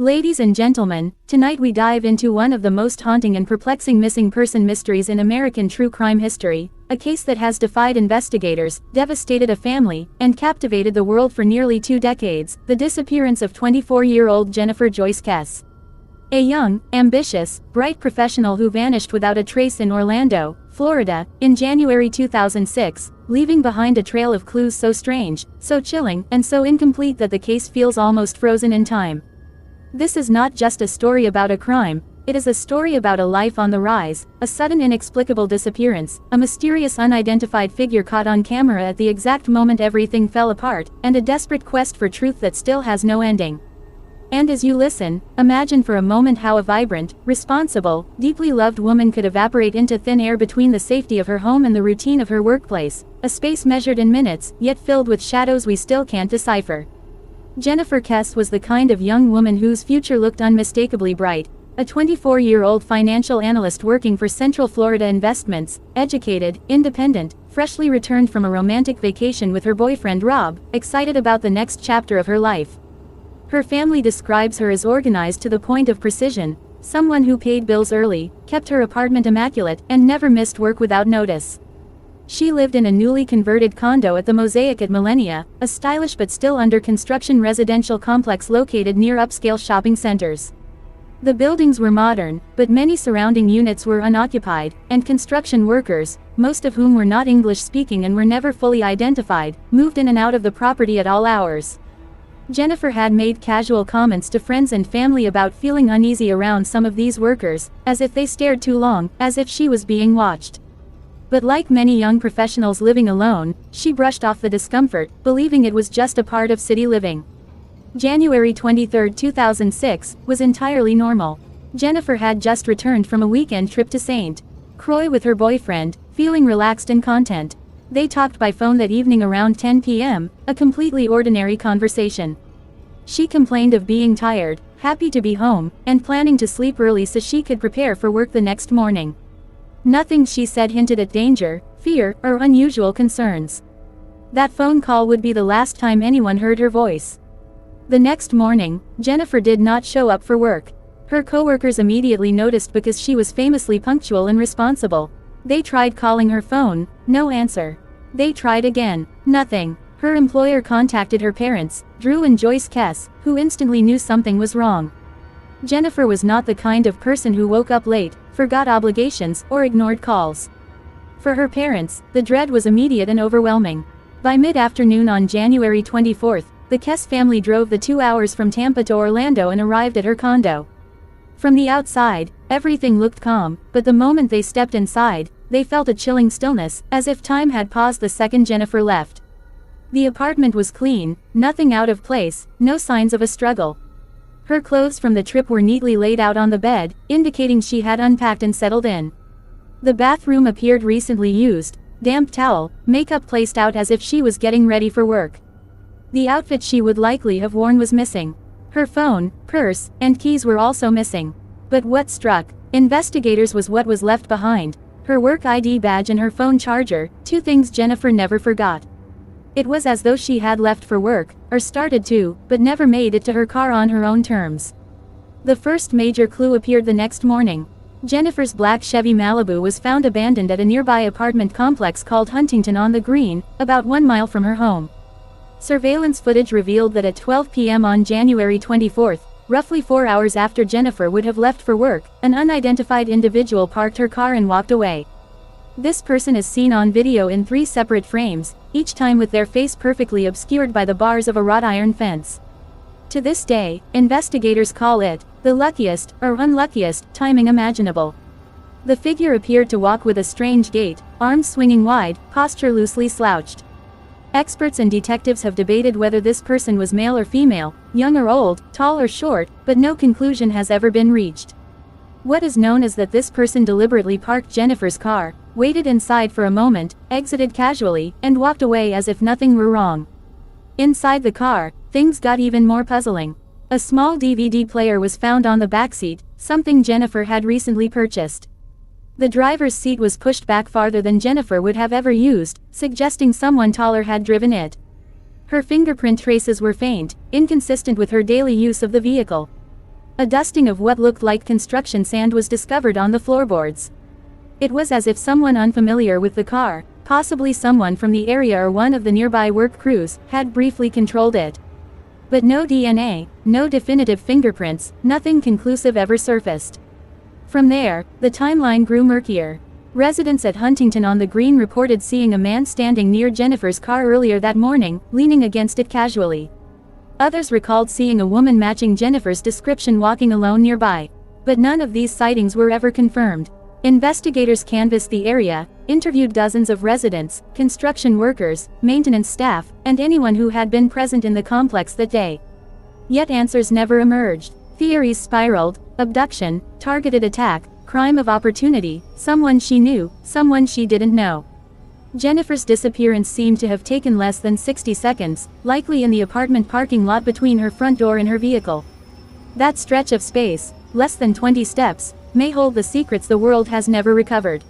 Ladies and gentlemen, tonight we dive into one of the most haunting and perplexing missing person mysteries in American true crime history, a case that has defied investigators, devastated a family, and captivated the world for nearly 2 decades, the disappearance of 24-year-old Jennifer Joyce Kesse. A young, ambitious, bright professional who vanished without a trace in Orlando, Florida, in January 2006, leaving behind a trail of clues so strange, so chilling, and so incomplete that the case feels almost frozen in time. This is not just a story about a crime, it is a story about a life on the rise, a sudden inexplicable disappearance, a mysterious unidentified figure caught on camera at the exact moment everything fell apart, and a desperate quest for truth that still has no ending. And as you listen, imagine for a moment how a vibrant, responsible, deeply loved woman could evaporate into thin air between the safety of her home and the routine of her workplace, a space measured in minutes, yet filled with shadows we still can't decipher. Jennifer Kesse was the kind of young woman whose future looked unmistakably bright, a 24-year-old financial analyst working for Central Florida Investments, educated, independent, freshly returned from a romantic vacation with her boyfriend Rob, excited about the next chapter of her life. Her family describes her as organized to the point of precision, someone who paid bills early, kept her apartment immaculate, and never missed work without notice. She lived in a newly converted condo at the Mosaic at Millenia, a stylish but still under construction residential complex located near upscale shopping centers. The buildings were modern, but many surrounding units were unoccupied, and construction workers, most of whom were not English-speaking and were never fully identified, moved in and out of the property at all hours. Jennifer had made casual comments to friends and family about feeling uneasy around some of these workers, as if they stared too long, as if she was being watched. But like many young professionals living alone, she brushed off the discomfort, believing it was just a part of city living. January 23, 2006, was entirely normal. Jennifer had just returned from a weekend trip to St. Croix with her boyfriend, feeling relaxed and content. They talked by phone that evening around 10 p.m., a completely ordinary conversation. She complained of being tired, happy to be home, and planning to sleep early so she could prepare for work the next morning. Nothing she said hinted at danger, fear, or unusual concerns. That phone call would be the last time anyone heard her voice. The next morning, Jennifer did not show up for work. Her coworkers immediately noticed because she was famously punctual and responsible. They tried calling her phone, no answer. They tried again, nothing. Her employer contacted her parents, Drew and Joyce Kesse, who instantly knew something was wrong. Jennifer was not the kind of person who woke up late, forgot obligations, or ignored calls. For her parents, the dread was immediate and overwhelming. By mid-afternoon on January 24, the Kesse family drove the 2 hours from Tampa to Orlando and arrived at her condo. From the outside, everything looked calm, but the moment they stepped inside, they felt a chilling stillness, as if time had paused the second Jennifer left. The apartment was clean, nothing out of place, no signs of a struggle. Her clothes from the trip were neatly laid out on the bed, indicating she had unpacked and settled in. The bathroom appeared recently used, damp towel, makeup placed out as if she was getting ready for work. The outfit she would likely have worn was missing. Her phone, purse, and keys were also missing. But what struck investigators was what was left behind: her work ID badge and her phone charger, 2 things Jennifer never forgot. It was as though she had left for work, or started to, but never made it to her car on her own terms. The first major clue appeared the next morning. Jennifer's black Chevy Malibu was found abandoned at a nearby apartment complex called Huntington on the Green, about 1 mile from her home. Surveillance footage revealed that at 12 p.m. on January 24, roughly 4 hours after Jennifer would have left for work, an unidentified individual parked her car and walked away. This person is seen on video in 3 separate frames, each time with their face perfectly obscured by the bars of a wrought iron fence. To this day, investigators call it the luckiest, or unluckiest, timing imaginable. The figure appeared to walk with a strange gait, arms swinging wide, posture loosely slouched. Experts and detectives have debated whether this person was male or female, young or old, tall or short, but no conclusion has ever been reached. What is known is that this person deliberately parked Jennifer's car, waited inside for a moment, exited casually, and walked away as if nothing were wrong. Inside the car, things got even more puzzling. A small DVD player was found on the backseat, something Jennifer had recently purchased. The driver's seat was pushed back farther than Jennifer would have ever used, suggesting someone taller had driven it. Her fingerprint traces were faint, inconsistent with her daily use of the vehicle. A dusting of what looked like construction sand was discovered on the floorboards. It was as if someone unfamiliar with the car, possibly someone from the area or one of the nearby work crews, had briefly controlled it. But no DNA, no definitive fingerprints, nothing conclusive ever surfaced. From there, the timeline grew murkier. Residents at Huntington on the Green reported seeing a man standing near Jennifer's car earlier that morning, leaning against it casually. Others recalled seeing a woman matching Jennifer's description walking alone nearby. But none of these sightings were ever confirmed. Investigators canvassed the area, interviewed dozens of residents, construction workers, maintenance staff, and anyone who had been present in the complex that day. Yet answers never emerged. Theories spiraled: abduction, targeted attack, crime of opportunity, someone she knew, someone she didn't know. Jennifer's disappearance seemed to have taken less than 60 seconds, likely in the apartment parking lot between her front door and her vehicle. That stretch of space, less than 20 steps, may hold the secrets the world has never recovered.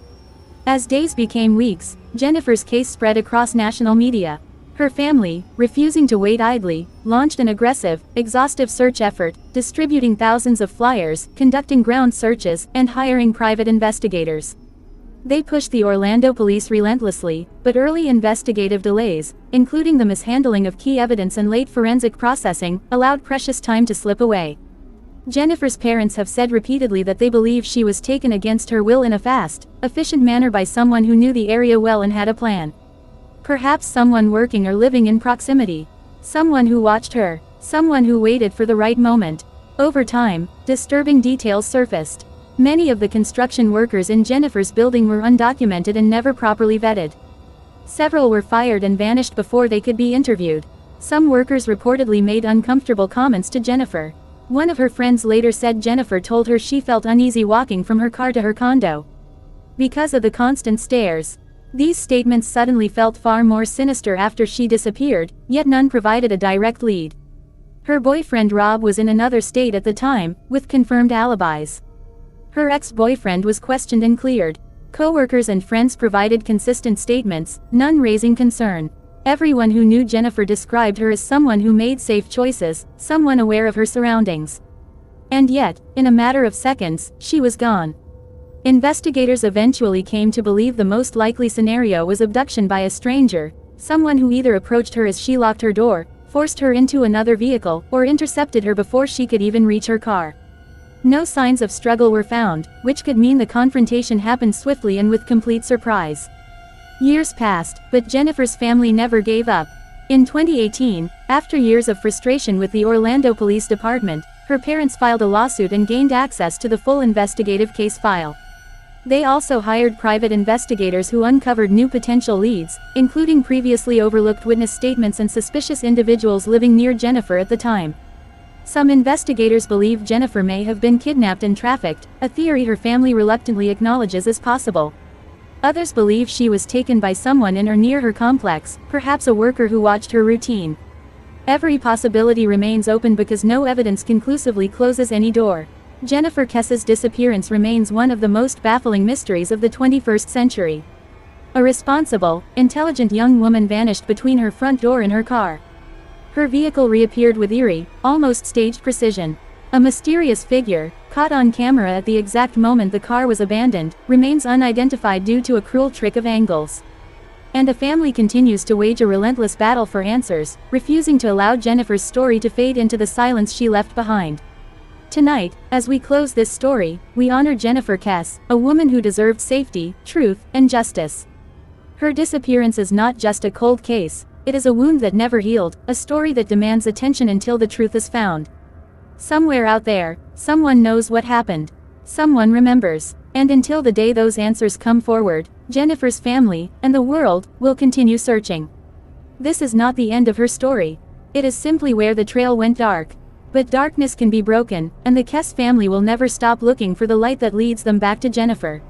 As days became weeks, Jennifer's case spread across national media. Her family, refusing to wait idly, launched an aggressive, exhaustive search effort, distributing thousands of flyers, conducting ground searches, and hiring private investigators. They pushed the Orlando police relentlessly, but early investigative delays, including the mishandling of key evidence and late forensic processing, allowed precious time to slip away. Jennifer's parents have said repeatedly that they believe she was taken against her will in a fast, efficient manner by someone who knew the area well and had a plan. Perhaps someone working or living in proximity. Someone who watched her. Someone who waited for the right moment. Over time, disturbing details surfaced. Many of the construction workers in Jennifer's building were undocumented and never properly vetted. Several were fired and vanished before they could be interviewed. Some workers reportedly made uncomfortable comments to Jennifer. One of her friends later said Jennifer told her she felt uneasy walking from her car to her condo because of the constant stares. These statements suddenly felt far more sinister after she disappeared, yet none provided a direct lead. Her boyfriend Rob was in another state at the time, with confirmed alibis. Her ex-boyfriend was questioned and cleared. Co-workers and friends provided consistent statements, none raising concern. Everyone who knew Jennifer described her as someone who made safe choices, someone aware of her surroundings. And yet, in a matter of seconds, she was gone. Investigators eventually came to believe the most likely scenario was abduction by a stranger, someone who either approached her as she locked her door, forced her into another vehicle, or intercepted her before she could even reach her car. No signs of struggle were found, which could mean the confrontation happened swiftly and with complete surprise. Years passed, but Jennifer's family never gave up. In 2018, after years of frustration with the Orlando Police Department, her parents filed a lawsuit and gained access to the full investigative case file. They also hired private investigators who uncovered new potential leads, including previously overlooked witness statements and suspicious individuals living near Jennifer at the time. Some investigators believe Jennifer may have been kidnapped and trafficked, a theory her family reluctantly acknowledges as possible. Others believe she was taken by someone in or near her complex, perhaps a worker who watched her routine. Every possibility remains open because no evidence conclusively closes any door. Jennifer Kesse's disappearance remains one of the most baffling mysteries of the 21st century. A responsible, intelligent young woman vanished between her front door and her car. Her vehicle reappeared with eerie, almost staged precision. A mysterious figure, caught on camera at the exact moment the car was abandoned, remains unidentified due to a cruel trick of angles. And the family continues to wage a relentless battle for answers, refusing to allow Jennifer's story to fade into the silence she left behind. Tonight, as we close this story, we honor Jennifer Kesse, a woman who deserved safety, truth, and justice. Her disappearance is not just a cold case, it is a wound that never healed, a story that demands attention until the truth is found. Somewhere out there, someone knows what happened. Someone remembers. And until the day those answers come forward, Jennifer's family, and the world, will continue searching. This is not the end of her story. It is simply where the trail went dark. But darkness can be broken, and the Kesse family will never stop looking for the light that leads them back to Jennifer.